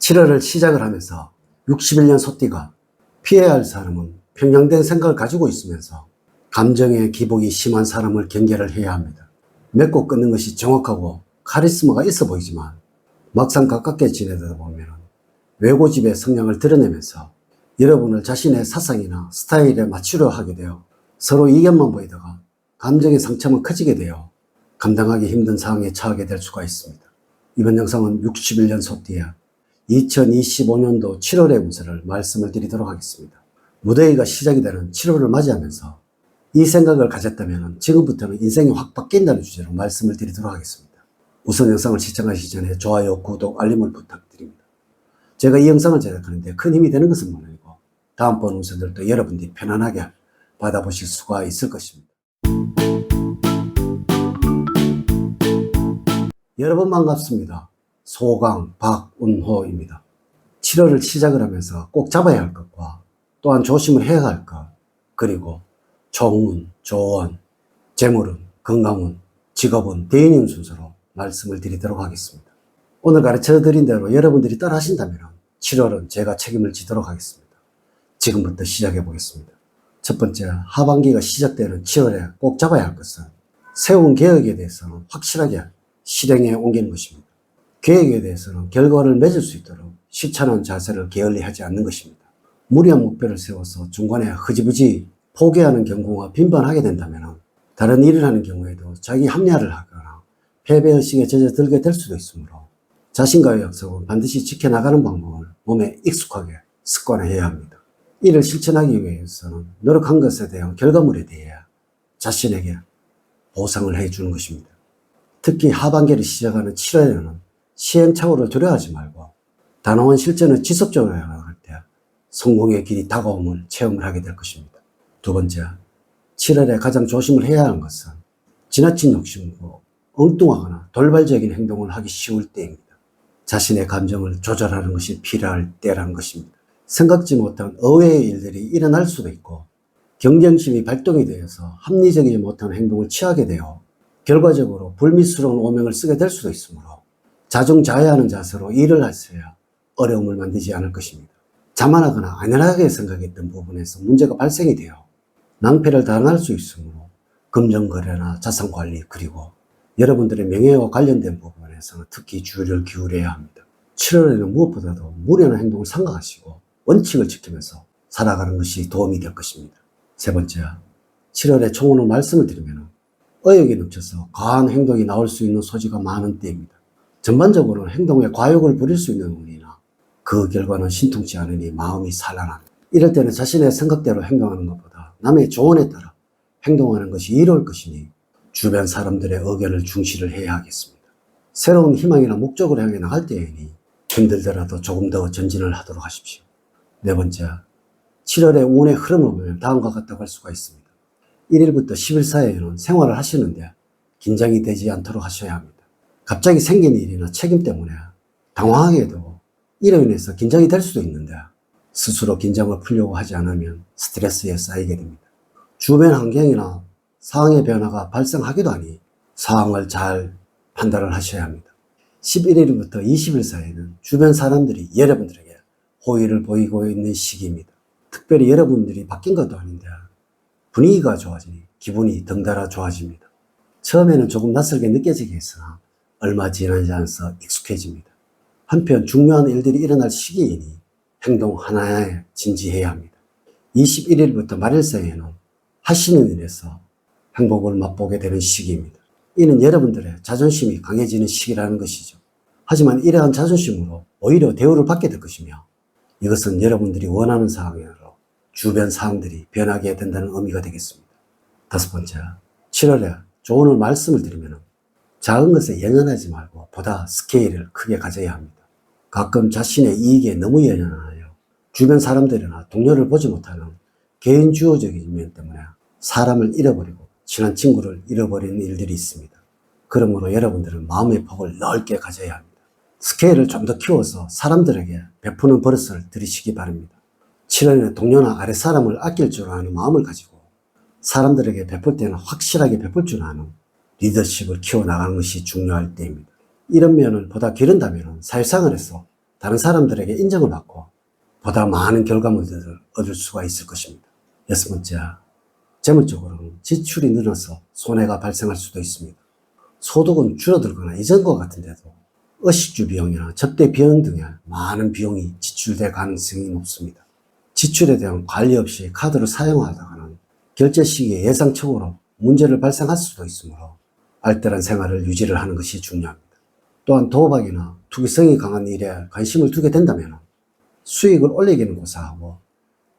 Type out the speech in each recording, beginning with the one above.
7월을 시작을 하면서 61년 소띠가 피해야 할 사람은 편향된 생각을 가지고 있으면서 감정의 기복이 심한 사람을 경계를 해야 합니다. 맺고 끊는 것이 정확하고 카리스마가 있어 보이지만 막상 가깝게 지내다 보면 외고집의 성향을 드러내면서 여러분을 자신의 사상이나 스타일에 맞추려 하게 되어 서로 이견만 보이다가 감정의 상처만 커지게 되어 감당하기 힘든 상황에 처하게 될 수가 있습니다. 이번 영상은 61년 소띠의 2025년도 7월의 운세를 말씀을 드리도록 하겠습니다. 무더위가 시작이 되는 7월을 맞이하면서 이 생각을 가졌다면 지금부터는 인생이 확 바뀐다는 주제로 말씀을 드리도록 하겠습니다. 우선 영상을 시청하시기 전에 좋아요, 구독, 알림을 부탁드립니다. 제가 이 영상을 제작하는데 큰 힘이 되는 것은 물론이고 다음번 운세들도 여러분들이 편안하게 받아보실 수가 있을 것입니다. 여러분 반갑습니다. 소강 박운호입니다. 7월을 시작을 하면서 꼭 잡아야 할 것과 또한 조심을 해야 할 것, 그리고 총운, 조언, 재물운, 건강운, 직업운, 대인운 순서로 말씀을 드리도록 하겠습니다. 오늘 가르쳐 드린 대로 여러분들이 따라 하신다면 7월은 제가 책임을 지도록 하겠습니다. 지금부터 시작해 보겠습니다. 첫 번째, 하반기가 시작되는 7월에 꼭 잡아야 할 것은 세운 계획에 대해서는 확실하게 실행에 옮기는 것입니다. 계획에 대해서는 결과를 맺을 수 있도록 실천한 자세를 게을리하지 않는 것입니다. 무리한 목표를 세워서 중간에 흐지부지 포기하는 경우가 빈번하게 된다면 다른 일을 하는 경우에도 자기 합리화를 하거나 패배의식에 젖어들게 될 수도 있으므로 자신과의 약속은 반드시 지켜나가는 방법을 몸에 익숙하게 습관화해야 합니다. 이를 실천하기 위해서는 노력한 것에 대한 결과물에 대해 자신에게 보상을 해주는 것입니다. 특히 하반기를 시작하는 7월에는 시행착오를 두려워하지 말고 단호한 실천을 지속적으로 해나갈 때 성공의 길이 다가옴을 체험을 하게 될 것입니다. 두 번째, 7월에 가장 조심을 해야 하는 것은 지나친 욕심으로 엉뚱하거나 돌발적인 행동을 하기 쉬울 때입니다. 자신의 감정을 조절하는 것이 필요할 때라는 것입니다. 생각지 못한 의외의 일들이 일어날 수도 있고 경쟁심이 발동이 되어서 합리적이지 못한 행동을 취하게 되어 결과적으로 불미스러운 오명을 쓰게 될 수도 있으므로 자중자애하는 자세로 일을 하셔야 어려움을 만들지 않을 것입니다. 자만하거나 안연하게 생각했던 부분에서 문제가 발생이 되어 낭패를 당할 수 있으므로 금전거래나 자산관리 그리고 여러분들의 명예와 관련된 부분에서는 특히 주의를 기울여야 합니다. 7월에는 무엇보다도 무리한 행동을 삼가하시고 원칙을 지키면서 살아가는 것이 도움이 될 것입니다. 세 번째, 7월에 총으로 말씀을 드리면 의욕이 넘쳐서 과한 행동이 나올 수 있는 소지가 많은 때입니다. 전반적으로는 행동에 과욕을 부릴 수 있는 운이나 그 결과는 신통치 않으니 마음이 산란합니다. 이럴 때는 자신의 생각대로 행동하는 것보다 남의 조언에 따라 행동하는 것이 이로울 것이니 주변 사람들의 의견을 중시를 해야 하겠습니다. 새로운 희망이나 목적을 향해 나갈 때이니 힘들더라도 조금 더 전진을 하도록 하십시오. 네 번째, 7월의 운의 흐름을 보면 다음과 같다고 할 수가 있습니다. 1일부터 10일 사이에는 생활을 하시는데 긴장이 되지 않도록 하셔야 합니다. 갑자기 생긴 일이나 책임 때문에 당황하게 되고 이로 인해서 긴장이 될 수도 있는데 스스로 긴장을 풀려고 하지 않으면 스트레스에 쌓이게 됩니다. 주변 환경이나 상황의 변화가 발생하기도 하니 상황을 잘 판단을 하셔야 합니다. 11일부터 20일 사이에는 주변 사람들이 여러분들에게 호의를 보이고 있는 시기입니다. 특별히 여러분들이 바뀐 것도 아닌데 분위기가 좋아지니 기분이 덩달아 좋아집니다. 처음에는 조금 낯설게 느껴지겠으나 얼마 지나지 않아서 익숙해집니다. 한편 중요한 일들이 일어날 시기이니 행동 하나에 진지해야 합니다. 21일부터 말일 사이에는 하시는 일에서 행복을 맛보게 되는 시기입니다. 이는 여러분들의 자존심이 강해지는 시기라는 것이죠. 하지만 이러한 자존심으로 오히려 대우를 받게 될 것이며 이것은 여러분들이 원하는 상황으로 주변 상황들이 변하게 된다는 의미가 되겠습니다. 다섯 번째, 7월에 조언을 말씀을 드리면 작은 것에 연연하지 말고 보다 스케일을 크게 가져야 합니다. 가끔 자신의 이익에 너무 연연하여 주변 사람들이나 동료를 보지 못하는 개인주의적인 면 때문에 사람을 잃어버리고 친한 친구를 잃어버리는 일들이 있습니다. 그러므로 여러분들은 마음의 폭을 넓게 가져야 합니다. 스케일을 좀 더 키워서 사람들에게 베푸는 버릇을 들이시기 바랍니다. 7월에는 동료나 아랫사람을 아낄 줄 아는 마음을 가지고 사람들에게 베풀 때는 확실하게 베풀 줄 아는 리더십을 키워나가는 것이 중요할 때입니다. 이런 면을 보다 기른다면 사회생활에서 다른 사람들에게 인정을 받고 보다 많은 결과물들을 얻을 수가 있을 것입니다. 여섯 번째, 재물적으로는 지출이 늘어서 손해가 발생할 수도 있습니다. 소득은 줄어들거나 이전과 같은데도 의식주 비용이나 접대 비용 등에 많은 비용이 지출될 가능성이 높습니다. 지출에 대한 관리 없이 카드를 사용하다가는 결제 시기에 예상적으로 문제를 발생할 수도 있으므로 알뜰한 생활을 유지를 하는 것이 중요합니다. 또한 도박이나 투기성이 강한 일에 관심을 두게 된다면 수익을 올리기는 고사하고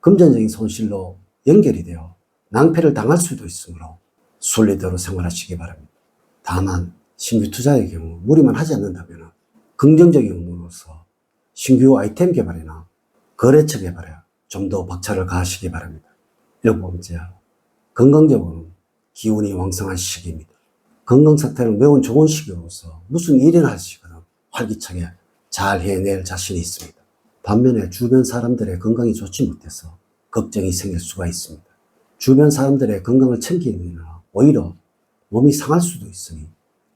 금전적인 손실로 연결이 되어 낭패를 당할 수도 있으므로 순리대로 생활하시기 바랍니다. 다만 신규 투자의 경우 무리만 하지 않는다면 긍정적인 의미로서 신규 아이템 개발이나 거래처 개발에 좀 더 박차를 가하시기 바랍니다. 일곱 번째, 건강적으로는 기운이 왕성한 시기입니다. 건강 상태는 매우 좋은 시기로서 무슨 일이나 하시거나 활기차게 잘 해낼 자신이 있습니다. 반면에 주변 사람들의 건강이 좋지 못해서 걱정이 생길 수가 있습니다. 주변 사람들의 건강을 챙기느라 오히려 몸이 상할 수도 있으니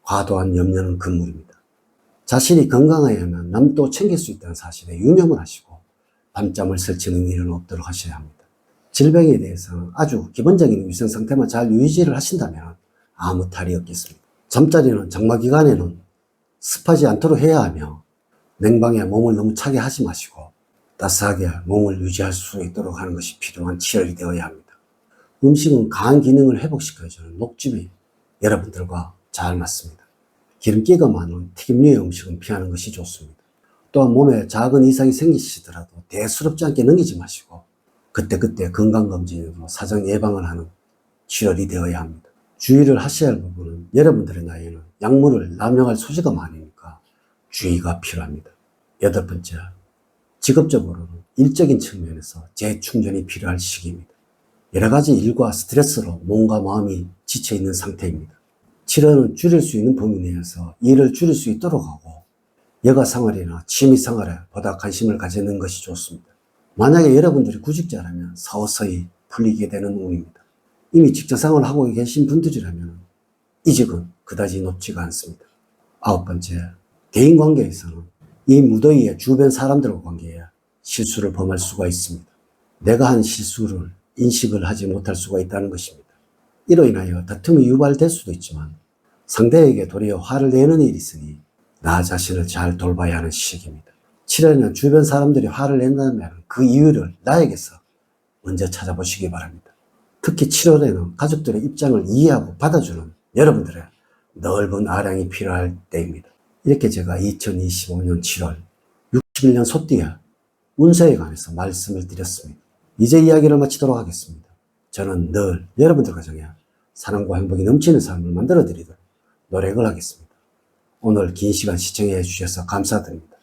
과도한 염려는 금물입니다. 자신이 건강해야만 남도 챙길 수 있다는 사실에 유념을 하시고 밤잠을 설치는 일은 없도록 하셔야 합니다. 질병에 대해서는 아주 기본적인 위생 상태만 잘 유지를 하신다면 아무 탈이 없겠습니다. 잠자리는 장마 기간에는 습하지 않도록 해야 하며 냉방에 몸을 너무 차게 하지 마시고 따스하게 몸을 유지할 수 있도록 하는 것이 필요한 7월이 되어야 합니다. 음식은 간 기능을 회복시켜주는 녹즙이 여러분들과 잘 맞습니다. 기름기가 많은 튀김류의 음식은 피하는 것이 좋습니다. 또한 몸에 작은 이상이 생기시더라도 대수롭지 않게 넘기지 마시고 그때그때 건강검진으로 사전 예방을 하는 7월이 되어야 합니다. 주의를 하셔야 할 부분은 여러분들의 나이에는 약물을 남용할 소지가 많으니까 주의가 필요합니다. 여덟 번째, 직업적으로는 일적인 측면에서 재충전이 필요할 시기입니다. 여러 가지 일과 스트레스로 몸과 마음이 지쳐있는 상태입니다. 7월은 줄일 수 있는 범위 내에서 일을 줄일 수 있도록 하고 여가 생활이나 취미 생활에 보다 관심을 가지는 것이 좋습니다. 만약에 여러분들이 구직자라면 서서히 풀리게 되는 운입니다. 이미 직장생활을 하고 계신 분들이라면 이직은 그다지 높지가 않습니다. 아홉 번째, 대인관계에서는 이 무더위에 주변 사람들과 관계에 실수를 범할 수가 있습니다. 내가 한 실수를 인식을 하지 못할 수가 있다는 것입니다. 이로 인하여 다툼이 유발될 수도 있지만 상대에게 도리어 화를 내는 일이 있으니 나 자신을 잘 돌봐야 하는 시기입니다. 7월에는 주변 사람들이 화를 낸다면 그 이유를 나에게서 먼저 찾아보시기 바랍니다. 특히 7월에는 가족들의 입장을 이해하고 받아주는 여러분들의 넓은 아량이 필요할 때입니다. 이렇게 제가 2025년 7월 61년 소띠의 운세에 관해서 말씀을 드렸습니다. 이제 이야기를 마치도록 하겠습니다. 저는 늘 여러분들 가정에 사랑과 행복이 넘치는 삶을 만들어 드리도록 노력을 하겠습니다. 오늘 긴 시간 시청해 주셔서 감사드립니다.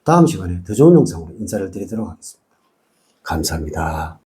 다음 시간에 더 좋은 영상으로 인사를 드리도록 하겠습니다. 감사합니다.